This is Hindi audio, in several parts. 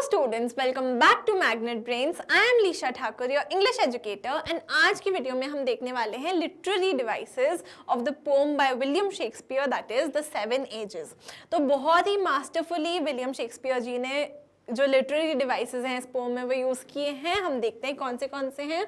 Students, welcome back to Magnet Brains. I am Leesha Thakur, your English educator, and आज की वीडियो में हम देखने वाले हैं literary devices of the poem by William Shakespeare, that is the seven ages. तो बहुत ही मास्टरफुली विलियम शेक्सपियर जी ने जो लिटरेरी डिवाइसेस हैं इस पोम में वो यूज़ किए हैं। हम देखते हैं कौन से हैं।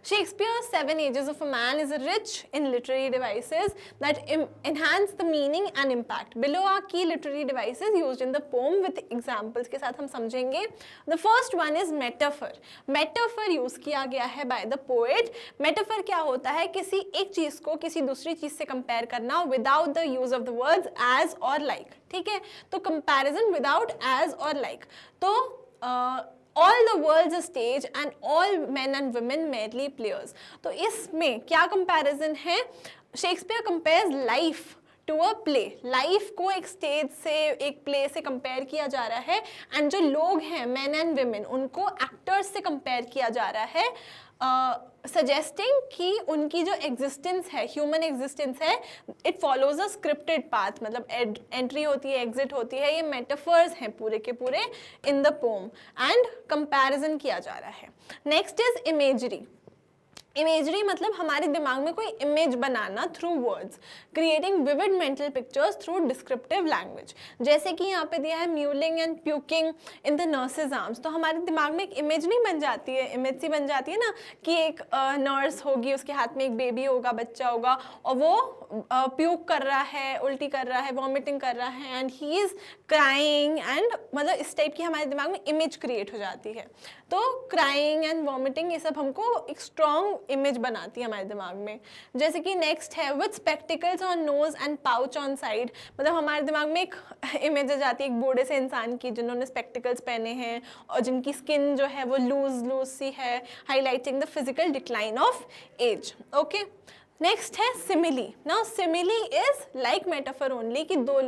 Shakespeare seven ages of a man is rich in literary devices that enhance the meaning and impact. Below are key literary devices used in the poem with examples के साथ हम समझेंगे। The first one is metaphor. Metaphor use किया गया है बाय द पोएट। मेटाफर क्या होता है? किसी एक चीज को किसी दूसरी चीज से कंपेयर करना without the use of the words as और लाइक। ठीक है, तो कंपैरिजन विदाउट एज और लाइक। तो all the world's a stage and all men and women merely players। तो इसमें क्या कंपैरिजन है? Shakespeare compares life to a play. Life को एक स्टेज से, एक प्ले से कंपेयर किया जा रहा है, एंड जो लोग हैं मेन एंड विमेन उनको एक्टर्स से कंपेयर किया जा रहा है, सजेस्टिंग कि उनकी जो एग्जिस्टेंस है, ह्यूमन एग्जिस्टेंस है, it follows a scripted path. मतलब एंट्री होती है, एग्जिट होती है। ये मेटाफर्स हैं पूरे के पूरे इन द पोम, एंड कंपैरिजन किया जा रहा है। Next is imagery. इमेजरी मतलब हमारे दिमाग में कोई इमेज बनाना through words, creating vivid mental pictures through descriptive language. जैसे कि यहाँ पे दिया है mewling and puking in the nurse's arms. तो हमारे दिमाग में एक इमेज नहीं बन जाती है, इमेज सी बन जाती है ना, कि एक नर्स होगी, उसके हाथ में एक बेबी होगा, बच्चा होगा, और वो प्यूक कर रहा है, उल्टी कर रहा है, वॉमिटिंग कर रहा है, and he is crying, and मतलब इस टाइप की हमारे दिमाग में इमेज क्रिएट हो जाती है। तो क्राइंग एंड वॉमिटिंग ये सब हमको एक स्ट्रॉन्ग इमेज बनाती है हमारे दिमाग में। जैसे कि नेक्स्ट है with spectacles on nose and pouch on side. मतलब हमारे दिमाग में एक इमेज आ जाती है एक बूढ़े से इंसान की जिन्होंने स्पेक्टिकल्स पहने हैं और जिनकी स्किन जो है वो लूज सी है, highlighting the physical decline of age. Okay, next है simile. Now simile is like metaphor only, कि दो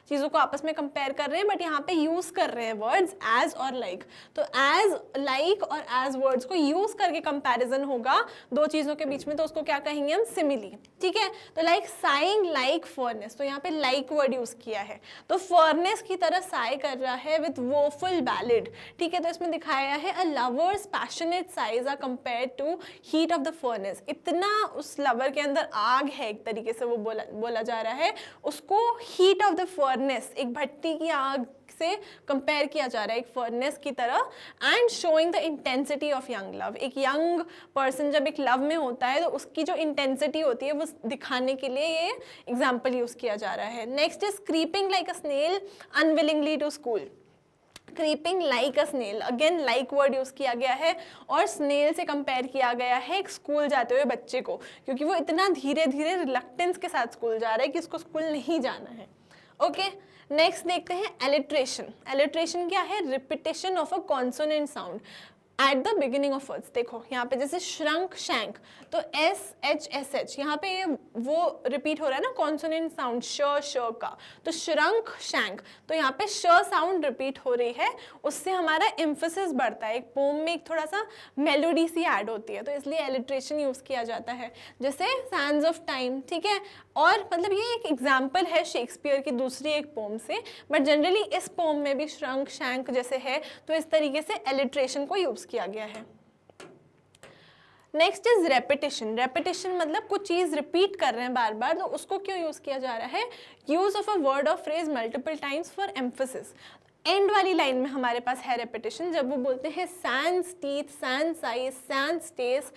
चीज़ों को आपस में कंपेयर कर रहे हैं, बट यहाँ पे यूज कर रहे हैं वर्ड्स एज और लाइक। तो एज, लाइक और एज वर्ड्स को यूज करके कंपैरिजन होगा दो चीज़ों के बीच में, तो उसको क्या कहेंगे हम? सिमिली। ठीक है, तो लाइक साइंग लाइक फर्नेस, तो यहाँ पे लाइक वर्ड यूज किया है, तो फर्नेस की तरह साई कर रहा है विद वोफुल बैलिड। ठीक है, तो इसमें दिखाया है a lover's passionate sighs are compare to heat of the furnace. इतना उस लवर के अंदर आग है, एक तरीके से वो बोला जा रहा है, उसको हीट ऑफ द फर्नेस, एक भट्टी की आग से कंपेयर किया जा रहा है, एक फर्नेस की तरह। And showing the intensity of young love. एक यंग पर्सन जब एक लव में होता है तो उसकी जो इंटेंसिटी होती है वो दिखाने के लिए ये एग्जाम्पल यूज किया जा रहा है। Next is creeping like a snail unwillingly to school. Creeping like a snail, again like word use किया गया है, और स्नेल से कंपेयर किया गया है एक स्कूल जाते हुए बच्चे को, क्योंकि वो इतना धीरे धीरे रिलक्टेंस के साथ स्कूल जा रहा है कि उसको स्कूल नहीं जाना है। ओके, नेक्स्ट देखते हैं एलिट्रेशन। एलिट्रेशन क्या है? Repetition of a consonant sound at the beginning of words. देखो यहाँ पे जैसे श्रंक शैंक, तो SHSH यहाँ पे ये वो रिपीट हो रहा है ना कॉन्सोनेंट साउंड श का, तो श्रंक शैंक, तो यहाँ पे श साउंड रिपीट हो रही है, उससे हमारा एम्फेसिस बढ़ता है, एक पोम में एक थोड़ा सा मेलोडी सी ऐड होती है, तो इसलिए एलिट्रेशन यूज किया जाता है। जैसे सैंड्स ऑफ टाइम, ठीक है, और मतलब ये एक एग्जाम्पल है शेक्सपियर की दूसरी एक पोम से, बट जनरली इस पोम में भी श्रंक शैंक जैसे है, तो इस तरीके से एलिट्रेशन को यूज किया गया है। Next is repetition. रेपिटेशन मतलब कुछ चीज रिपीट कर रहे हैं बार बार, तो उसको क्यों यूज किया जा रहा है? यूज ऑफ अ वर्ड और phrase multiple times for emphasis. End वाली लाइन में हमारे पास है रेपिटेशन, जब वो बोलते हैं sans teeth, sans eyes, sans taste,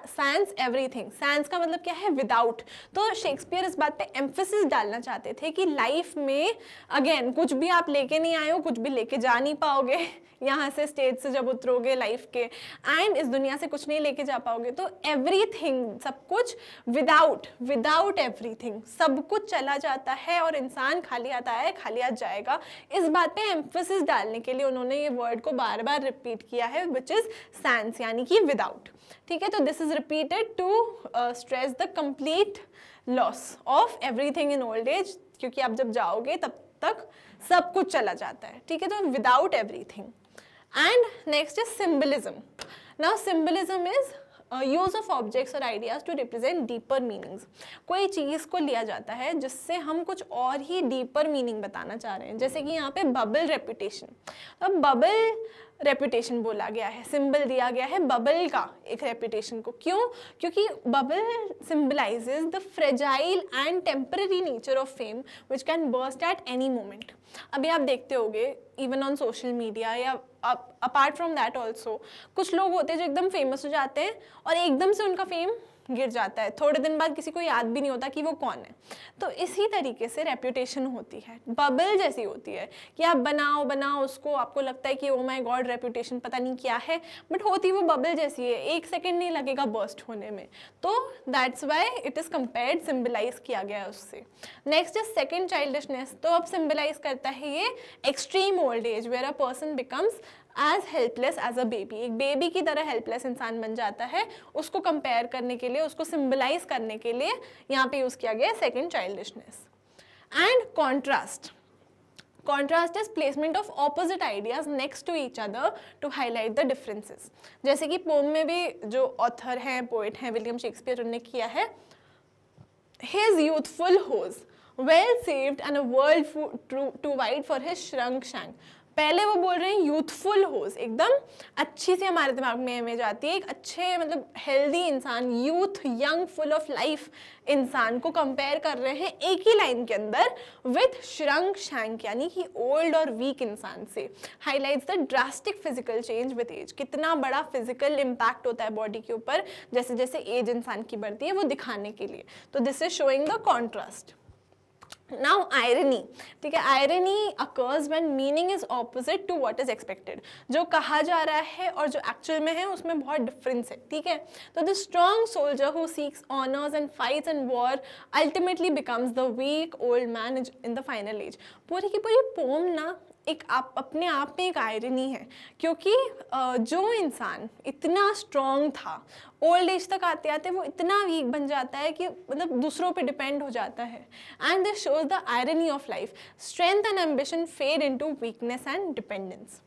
sans everything. Sans का मतलब क्या है? विदाउट। तो शेक्सपियर इस बात पे एम्फेसिस डालना चाहते थे कि लाइफ में अगेन कुछ भी आप लेके नहीं आए हो, कुछ भी लेके जा नहीं पाओगे यहाँ से, स्टेज से जब उतरोगे लाइफ के, एंड इस दुनिया से कुछ नहीं लेके जा पाओगे। तो एवरीथिंग, सब कुछ, विदाउट एवरीथिंग, सब कुछ चला जाता है और इंसान खाली आता है खाली आ जाएगा। इस बात पे एम्फेसिस डालने के लिए उन्होंने ये वर्ड को बार बार रिपीट किया है, विच इज सैंस, यानी कि विदाउट। ठीक है, तो this is repeated to stress the complete loss of everything in old age, क्योंकि आप जब जाओगे तब तक सब कुछ चला जाता है। ठीक है, तो without everything. And next is symbolism. Now symbolism is use of objects और ideas to represent deeper meanings. कोई चीज़ को लिया जाता है जिससे हम कुछ और ही डीपर मीनिंग बताना चाह रहे हैं, जैसे कि यहाँ पे बबल रेपुटेशन। अब बबल रेपुटेशन बोला गया है, सिंबल दिया गया है बबल का एक रेपुटेशन को। क्यों? क्योंकि bubble symbolises the fragile and temporary nature of fame which can burst at any moment. अभी आप देखते होंगे इवन ऑन सोशल मीडिया या अपार्ट फ्रॉम दैट ऑल्सो, कुछ लोग होते हैं जो एकदम फेमस हो जाते हैं और एकदम से उनका फेम गिर जाता है, थोड़े दिन बाद किसी को याद भी नहीं होता कि वो कौन है। तो इसी तरीके से रेप्यूटेशन होती है, बबल जैसी होती है कि आप बनाओ उसको, आपको लगता है कि ओ माय गॉड रेप्यूटेशन पता नहीं क्या है, बट होती वो बबल जैसी है, 1 सेकेंड नहीं लगेगा बर्स्ट होने में। तो that's why it is compared, symbolize किया गया है उससे। Next is second childishness. तो अब सिम्बलाइज करता है ये extreme old age where a person becomes as helpless as a baby. एक बेबी की तरह हेल्पलेस इंसान बन जाता है, उसको कंपेयर करने के लिए, उसको सिंबलाइज करने के लिए यहाँ पे यूज किया गया second childishness. And contrast, contrast is placement of opposite ideas next to each other to highlight the differences. जैसे कि पोम में भी जो ऑथर हैं, पोइट हैं, विलियम शेक्सपियर, उन्होंने किया है his youthful hose well saved and a world too wide for his shrunk shank. पहले वो बोल रहे हैं यूथफुल होज, एकदम अच्छी से हमारे दिमाग में इमेज आती है, एक अच्छे मतलब हेल्दी इंसान, youth, young, full of life इंसान को कंपेयर कर रहे हैं एक ही लाइन के अंदर विथ श्रंक शैंक, यानी कि ओल्ड और वीक इंसान से। Highlights the drastic physical change with age, कितना बड़ा फिजिकल इम्पैक्ट होता है बॉडी के ऊपर जैसे जैसे एज इंसान की बढ़ती है, वो दिखाने के लिए। तो this is showing the contrast. Now irony, ठीक है, irony occurs when meaning is opposite to what is expected। जो कहा जा रहा है और जो एक्चुअल में है उसमें बहुत डिफरेंस है, ठीक है। तो the strong soldier who seeks honors and fights in war ultimately becomes the weak old man in the final age। पूरी की पूरी पोम ना एक अपने आप में एक आयरनी है, क्योंकि जो इंसान इतना स्ट्रॉन्ग था, ओल्ड एज तक आते आते वो इतना वीक बन जाता है कि मतलब दूसरों पे डिपेंड हो जाता है। And this shows the irony of life, strength and ambition fade into weakness and dependence.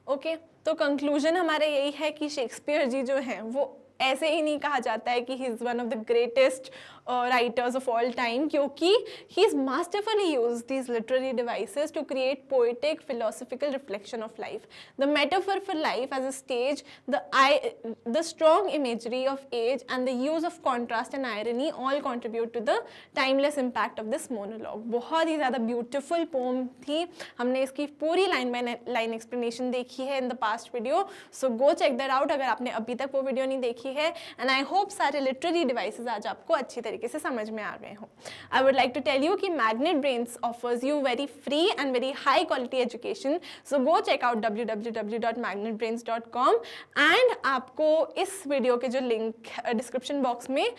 Okay, तो कंक्लूजन हमारा यही है कि शेक्सपियर जी जो हैं वो ऐसे ही नहीं कहा जाता है कि he is one of the greatest writers of all time, क्योंकि he is masterfully used these literary devices to create poetic philosophical reflection of life. The metaphor for life as a stage, the strong imagery of age and the use of contrast and irony all contribute to the timeless impact of this monologue। बहुत ही ज़्यादा beautiful poem थी, हमने इसकी पूरी line by line explanation देखी है in the past video, so go check that out अगर आपने अभी तक वो video नहीं देखी है। And I hope सारे literary devices आज आपको अच्छी तरीके से समझ में आ गए हो। I would like to tell you कि Magnet Brains offers you very free and very high quality education, so go check out www.magnetbrains.com and आपको इस वीडियो के जो लिंक डिस्क्रिप्शन बॉक्स में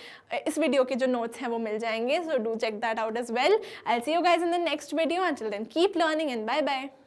इस वीडियो के जो नोट्स हैं वो मिल जाएंगे, so do check that out as well। I'll see you guys in the next video, until then keep learning and bye bye।